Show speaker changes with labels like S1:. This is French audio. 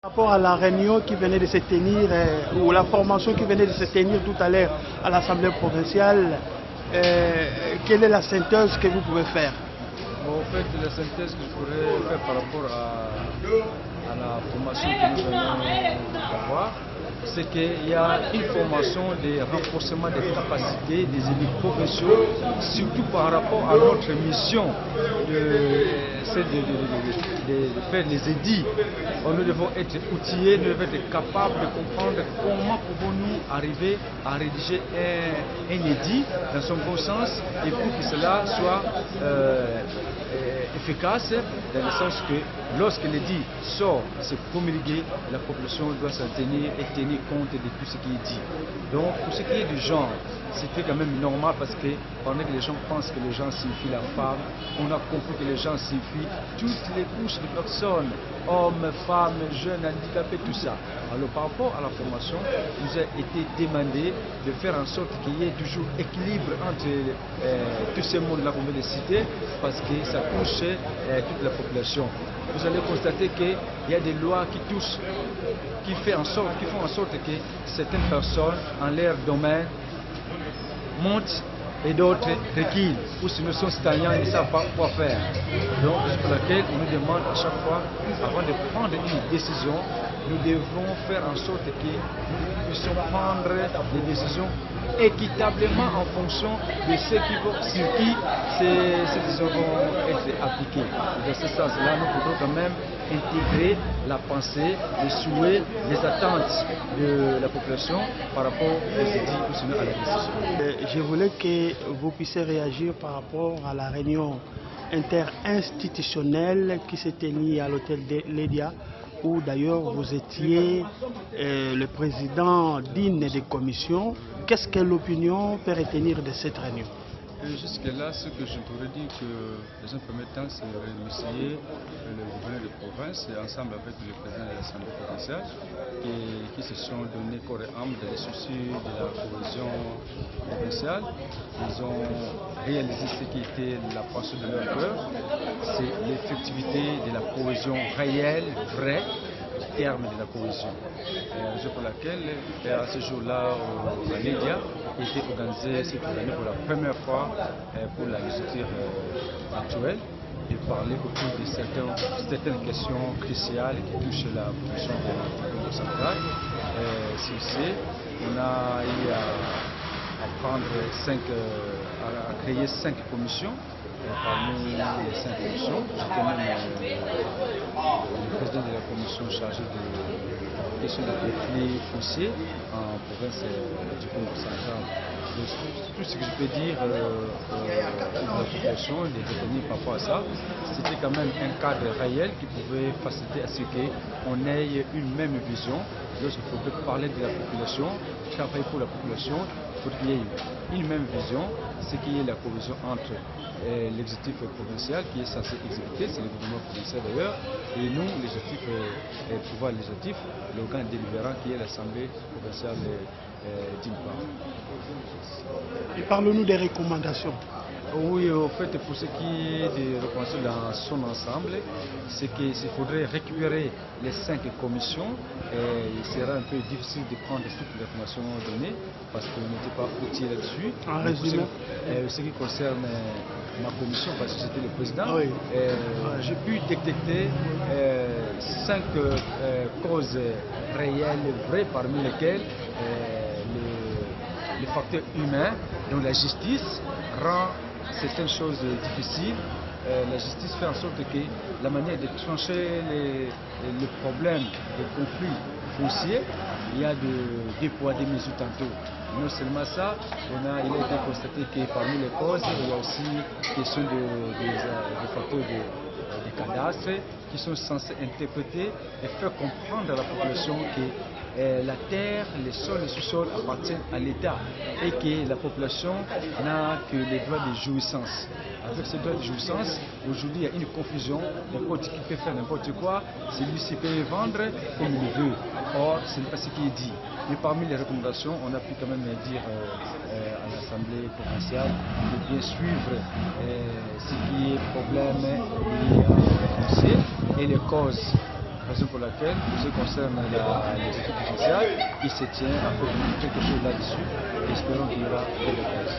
S1: Par rapport à la réunion qui venait de se tenir, ou la formation qui venait de se tenir tout à l'heure à l'Assemblée provinciale, quelle est la synthèse que vous pouvez faire?
S2: Bon, en fait, la synthèse que je pourrais faire par rapport à la formation que nous venons d'avoir, c'est qu'il y a une formation de renforcement des capacités des élus provinciaux, surtout par rapport à notre mission celle de faire les édits. Nous devons être outillés, nous devons être capables de comprendre comment pouvons-nous arriver à rédiger un édit dans son bon sens et pour que cela soit efficace, dans le sens que lorsque l'édit sort, c'est promulgué, la population doit s'en tenir et tenir compte de tout ce qui est dit. Donc pour ce qui est du genre, c'était quand même normal parce que pendant que les gens pensent que le genre signifie la femme, on a compris que le genre signifie toutes les couches de personnes, hommes, femmes, jeunes, handicapés, tout ça. Alors par rapport à la formation, il nous a été demandé de faire en sorte qu'il y ait toujours équilibre entre tous ces mondes-là qu'on vient de citer, parce que ça touche toute la population. Vous allez constater qu'il y a des lois qui touchent, qui font en sorte que certaines personnes, en leur domaine, montent et d'autres reculent, ou sinon sont stagnants et ne savent pas quoi faire. Donc c'est pour laquelle on nous demande à chaque fois, avant de prendre une décision, nous devons faire en sorte que nous puissions prendre des décisions équitablement en fonction de ce sur qui ces décisions vont être appliquées. Dans ce sens-là, nous pouvons quand même intégrer la pensée, les souhaits, les attentes de la population par rapport aux édits ou sinon à la décision.
S1: Je voulais que vous puissiez réagir par rapport à la réunion interinstitutionnelle qui s'est tenue à l'hôtel de Lédia, où d'ailleurs vous étiez le président d'une des commissions. Qu'est-ce que l'opinion peut retenir de cette réunion?
S2: Jusque-là, ce que je pourrais dire que dans un premier temps, c'est remercier le gouverneur de province et ensemble avec le président de l'Assemblée provinciale qui se sont donnés corps et âme dans les soucis de la cohésion provinciale. Ils ont réalisé ce qui était la passion de leur cœur, c'est l'effectivité de la cohésion réelle, vraie, terme de la cohésion. Raison pour laquelle, à ce jour-là, à Lédia, était organisé cette année pour la première fois pour la législature actuelle et parler autour de certaines questions cruciales qui touchent la population du Congo central. On a eu à créer 5 commissions. Parmi les 5 commissions, j'étais même le président de la commission chargée de la question des conflits fonciers en province du Congo central. Tout ce que je peux dire à la population, des détenus par rapport à ça, c'était quand même un cadre réel qui pouvait faciliter à ce qu'on ait une même vision. Lorsqu'il faut parler de la population, travailler pour la population, il faut qu'il y ait une même vision, ce qui est la cohésion entre l'exécutif provincial qui est censé exécuter, c'est le gouvernement provincial d'ailleurs, et nous, l'exécutif pouvoir législatif, l'organe délibérant qui est l'Assemblée provinciale d'une part.
S1: Et parlons-nous des recommandations.
S2: Oui, au fait, pour ce qui est des recommandations dans son ensemble, c'est qu'il faudrait récupérer les 5 commissions. Il sera un peu difficile de prendre toutes les recommandations données parce qu'on n'était pas outillé là-dessus.
S1: En résumé,
S2: ce qui concerne ma commission, parce que c'était le président,
S1: oui.
S2: J'ai pu détecter 5 causes réelles, vraies, parmi lesquelles le facteur humain, donc la justice, rend certaines choses difficiles. La justice fait en sorte que la manière de trancher les problèmes, les conflits fonciers, il y a deux poids, deux mesures tantôt. Non seulement ça, il a été constaté que parmi les causes, il y a aussi question des facteurs de cadastre qui sont censés interpréter et faire comprendre à la population que la terre, les sols, les sous-sols appartiennent à l'État et que la population n'a que les droits de jouissance. Avec ces droits de jouissance, aujourd'hui il y a une confusion, n'importe qui peut faire n'importe quoi, celui-ci peut vendre comme il veut. Or, ce n'est pas ce qui est dit. Mais parmi les recommandations, on a pu quand même dire à l'Assemblée provinciale de bien suivre ce qui est problème lié au foncier et les causes raison pour laquelle, pour ce qui concerne les équipes sociales, il se tient à faire quelque chose là-dessus. Espérons qu'il y aura des réponses.